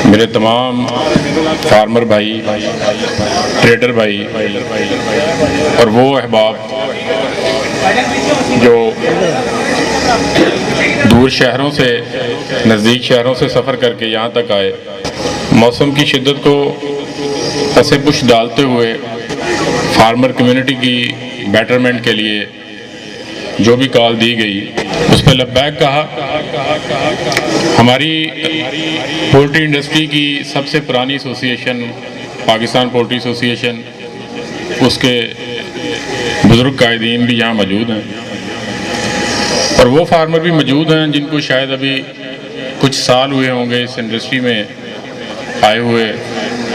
मेरे तमाम फार्मर भाई, ट्रेडर भाई और वो अहबाब जो दूर शहरों से नज़दीक शहरों से सफ़र करके यहाँ तक आए, मौसम की शिद्दत को पसे पुश डालते हुए फार्मर कम्युनिटी की बेटरमेंट के लिए जो भी कॉल दी गई उस पर लब्बैक कहा। हमारी पोल्ट्री इंडस्ट्री की सबसे पुरानी एसोसिएशन पाकिस्तान पोल्ट्री एसोसिएशन, उसके बुज़ुर्ग कायदीन भी यहाँ मौजूद हैं और वो फार्मर भी मौजूद हैं जिनको शायद अभी कुछ साल हुए होंगे इस इंडस्ट्री में आए हुए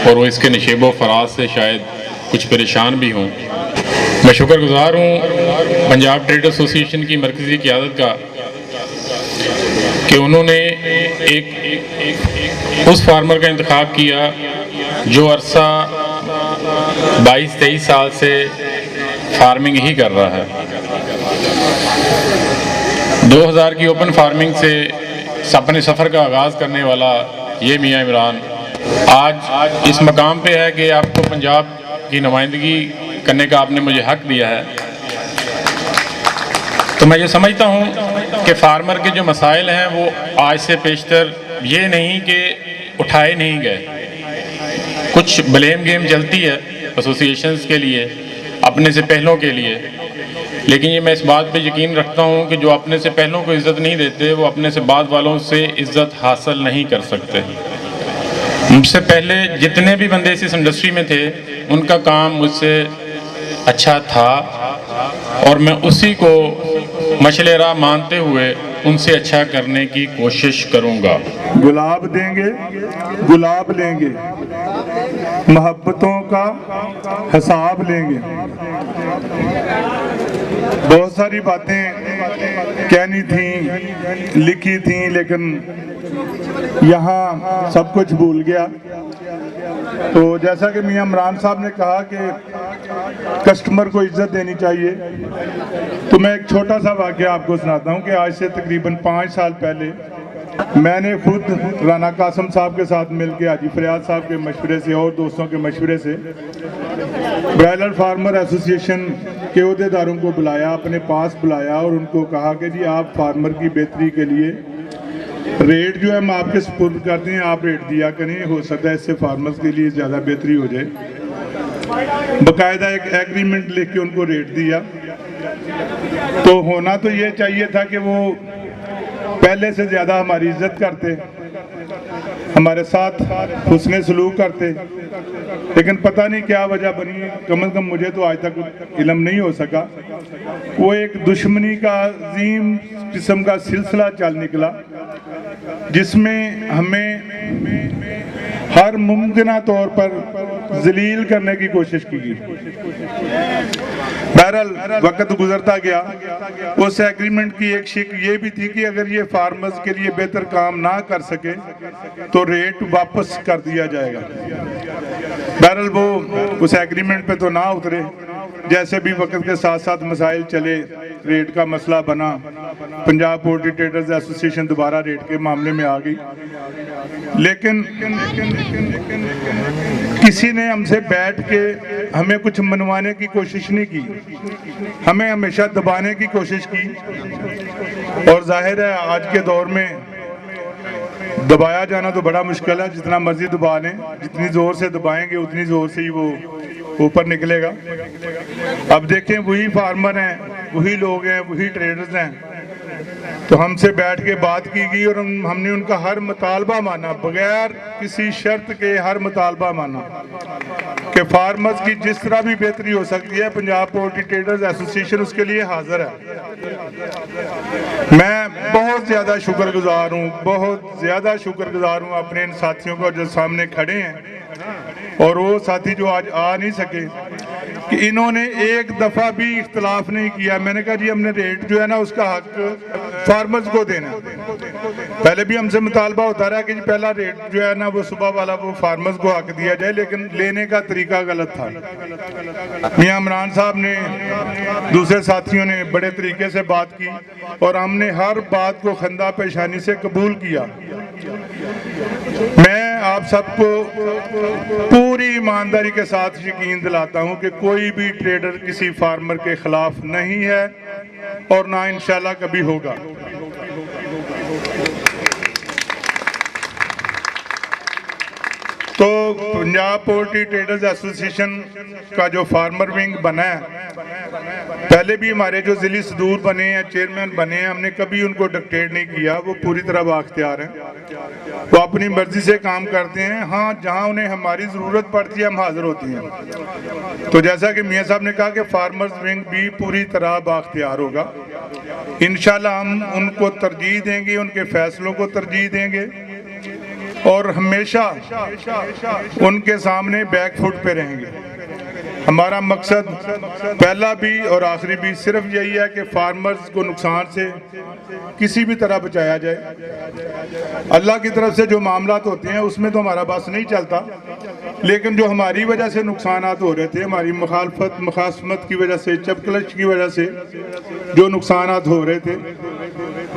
और वो इसके नशेबो फराज से शायद कुछ परेशान भी हों। मैं शुक्रगुज़ार हूँ पंजाब ट्रेड एसोसिएशन की मरकज़ी क़यादत का कि उन्होंने एक उस फार्मर का इंतखाब किया जो अरसा 22-23 साल से फार्मिंग ही कर रहा है। 2000 की ओपन फार्मिंग से अपने सफ़र का आगाज़ करने वाला ये मियाँ इमरान आज इस मकाम पे है कि आपको पंजाब की नुमाइंदगी करने का आपने मुझे हक दिया है। तो मैं ये समझता हूँ कि फार्मर के जो मसाइल हैं वो आज से पेशतर ये नहीं कि उठाए नहीं गए। कुछ ब्लेम गेम चलती है एसोसिएशंस के लिए, अपने से पहलों के लिए, लेकिन ये मैं इस बात पे यकीन रखता हूँ कि जो अपने से पहलों को इज़्ज़त नहीं देते वो अपने से बाद वालों से इज़्ज़त हासिल नहीं कर सकते। मुझसे पहले जितने भी बंदे इस इंडस्ट्री में थे उनका काम मुझसे अच्छा था और मैं उसी को मशले राह मानते हुए उनसे अच्छा करने की कोशिश करूंगा। गुलाब देंगे, गुलाब लेंगे, मोहब्बतों का हिसाब लेंगे। बहुत सारी बातें कहनी थी, लिखी थी, लेकिन यहाँ सब कुछ भूल गया। तो जैसा कि मियां इमरान साहब ने कहा कि कस्टमर को इज्जत देनी चाहिए, तो मैं एक छोटा सा वाक़या आपको सुनाता हूँ कि आज से तकरीबन 5 साल पहले मैंने खुद राना कासम साहब के साथ मिलकर हाजी फरियाद साहब के मशवरे से और दोस्तों के मशवरे से ब्रायलर फार्मर एसोसिएशन के अहदेदारों को बुलाया, अपने पास बुलाया और उनको कहा कि जी आप फार्मर की बेहतरी के लिए रेट जो है हम आपके सुपुर्द करते हैं, आप रेट दिया करें, हो सकता है इससे फार्मर्स के लिए ज़्यादा बेहतरी हो जाए। बाकायदा एक एग्रीमेंट लिख के उनको रेट दिया। तो होना तो ये चाहिए था कि वो पहले से ज़्यादा हमारी इज्जत करते, हमारे साथ हुस्ने सलूक करते, लेकिन पता नहीं क्या वजह बनी, कम से कम मुझे तो आज तक इल्म नहीं हो सका। वो एक दुश्मनी का अजीम किस्म का सिलसिला चल निकला जिसमें हमें हर मुमकिन तौर पर जलील करने की कोशिश की गई। बहरहाल वक्त गुजरता गया। उस एग्रीमेंट की एक शिक ये भी थी कि अगर ये फार्मर्स के लिए बेहतर काम ना कर सके तो रेट वापस कर दिया जाएगा। बहरहाल वो उस एग्रीमेंट पे तो ना उतरे। जैसे भी वक्त के साथ साथ मसाइल चले, रेट का मसला बना, पंजाब पोल्ट्री ट्रेडर्स एसोसिएशन दोबारा रेट के मामले में आ गई, लेकिन किसी ने हमसे बैठ के हमें कुछ मनवाने की कोशिश नहीं की, हमें हमेशा दबाने की कोशिश की। और जाहिर है आज के दौर में दबाया जाना तो बड़ा मुश्किल है, जितना मर्जी दबा लें, जितनी ज़ोर से दबाएंगे उतनी ज़ोर से ही वो ऊपर निकलेगा। अब देखें वही फार्मर हैं, वही लोग हैं, वही ट्रेडर्स हैं, तो हमसे बैठ के बात की गई और हमने उनका हर मुतालबा माना, बगैर किसी शर्त के हर मुतालबा माना कि फार्मर्स की जिस तरह भी बेहतरी हो सकती है पंजाब पोल्ट्री ट्रेडर्स एसोसिएशन उसके लिए हाजिर है। मैं बहुत ज़्यादा शुक्रगुजार हूँ, बहुत ज़्यादा शुक्रगुजार हूँ अपने इन साथियों का जो सामने खड़े हैं और वो साथी जो आज आ नहीं सके, कि इन्होंने एक दफ़ा भी इख्तलाफ नहीं किया। मैंने कहा जी हमने रेट जो है ना उसका हक फार्मर्स को देना। पहले भी हमसे मुतालबा होता रहा कि जी पहला रेट जो है ना वो सुबह वाला वो फार्मर्स को हक दिया जाए, लेकिन लेने का तरीका गलत था। मियां इमरान साहब ने, दूसरे साथियों ने बड़े तरीके से बात की और हमने हर बात को खंदा पेशानी से कबूल किया। मैं आप सबको पूरी ईमानदारी के साथ यकीन दिलाता हूं कि कोई भी ट्रेडर किसी फार्मर के खिलाफ नहीं है और ना इंशाल्लाह कभी होगा। तो पंजाब पोल्ट्री ट्रेडर्स एसोसिएशन का जो फार्मर विंग बना है, पहले भी हमारे जो जिली सदूर बने हैं, चेयरमैन बने हैं, हमने कभी उनको डिक्टेट नहीं किया। वो पूरी तरह बाख्तियार हैं, वो अपनी मर्जी से काम करते हैं। हाँ, जहाँ उन्हें हमारी ज़रूरत पड़ती है हम हाजिर होती हैं। तो जैसा कि मियाँ साहब ने कहा कि फार्मर्स विंग भी पूरी तरह बाख्तियार होगा। इंशाल्लाह हम उनको तरजीह देंगे, उनके फैसलों को तरजीह देंगे और हमेशा उनके सामने बैक फुट पे रहेंगे। हमारा मकसद पहला भी और आखिरी भी सिर्फ यही है कि फार्मर्स को नुकसान से किसी भी तरह बचाया जाए। अल्लाह की तरफ से जो मामलात होते हैं उसमें तो हमारा बस नहीं चलता, लेकिन जो हमारी वजह से नुकसानात हो रहे थे, हमारी मुखासमत की वजह से, चपकलश की वजह से जो नुकसानात हो रहे थे,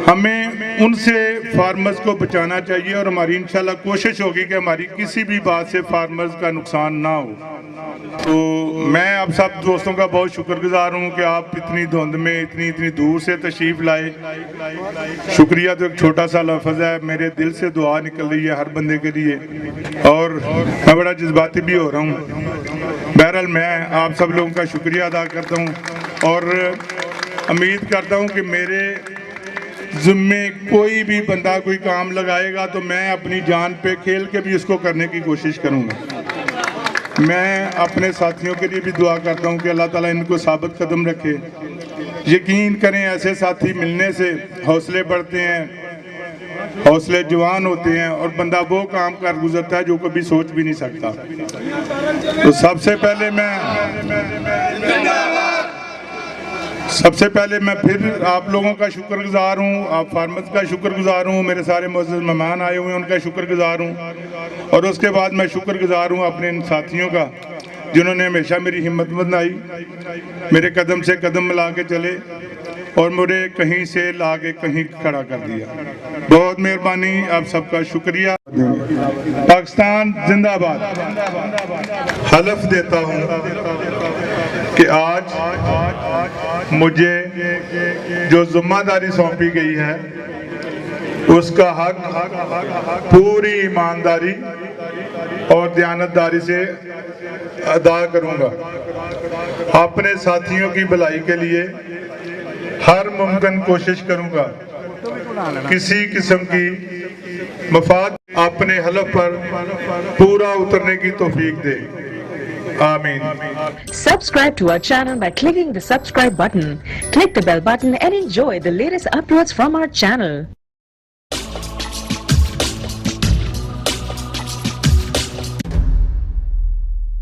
हमें उनसे फार्मर्स को बचाना चाहिए और हमारी इंशाल्लाह कोशिश होगी कि हमारी किसी भी बात से फार्मर्स का नुकसान ना हो। तो मैं आप सब दोस्तों का बहुत शुक्रगुजार हूँ कि आप इतनी धुंध में इतनी दूर से तशरीफ़ लाए। शुक्रिया तो एक छोटा सा लफ्ज़ है, मेरे दिल से दुआ निकल रही है हर बंदे के लिए और मैं बड़ा जज्बाती भी हो रहा हूँ। बहरहाल मैं आप सब लोगों का शुक्रिया अदा करता हूँ और उम्मीद करता हूँ कि मेरे ज़िम्मे कोई भी बंदा कोई काम लगाएगा तो मैं अपनी जान पे खेल के भी उसको करने की कोशिश करूँगा। मैं अपने साथियों के लिए भी दुआ करता हूँ कि अल्लाह ताला इनको साबित कदम रखे। यकीन करें, ऐसे साथी मिलने से हौसले बढ़ते हैं, हौसले जवान होते हैं और बंदा वो काम कर गुजरता है जो कभी सोच भी नहीं सकता। तो सबसे पहले मैं फिर आप लोगों का शुक्रगुजार हूँ, आप फार्मर्स का शुक्रगुजार हूँ, मेरे सारे मुअज़्ज़ज़ मेहमान आए हुए हैं उनका शुक्रगुजार हूँ और उसके बाद मैं शुक्रगुजार हूँ अपने इन साथियों का जिन्होंने हमेशा मेरी हिम्मत बनाई, मेरे कदम से कदम मिला के चले और मुझे कहीं से ला के कहीं खड़ा कर दिया। बहुत मेहरबानी, आप सबका शुक्रिया। पाकिस्तान जिंदाबाद। हलफ देता हूँ कि आज मुझे जो जिम्मेदारी सौंपी गई है उसका हक पूरी ईमानदारी और दयानतदारी से अदा करूँगा। अपने साथियों की भलाई के लिए हर मुमकिन कोशिश करूँगा। किसी किस्म की मफाद अपने हलफ पर पूरा उतरने की तौफीक दे। Amin. Subscribe to our channel by clicking the subscribe button. Click the bell button and enjoy the latest uploads from our channel.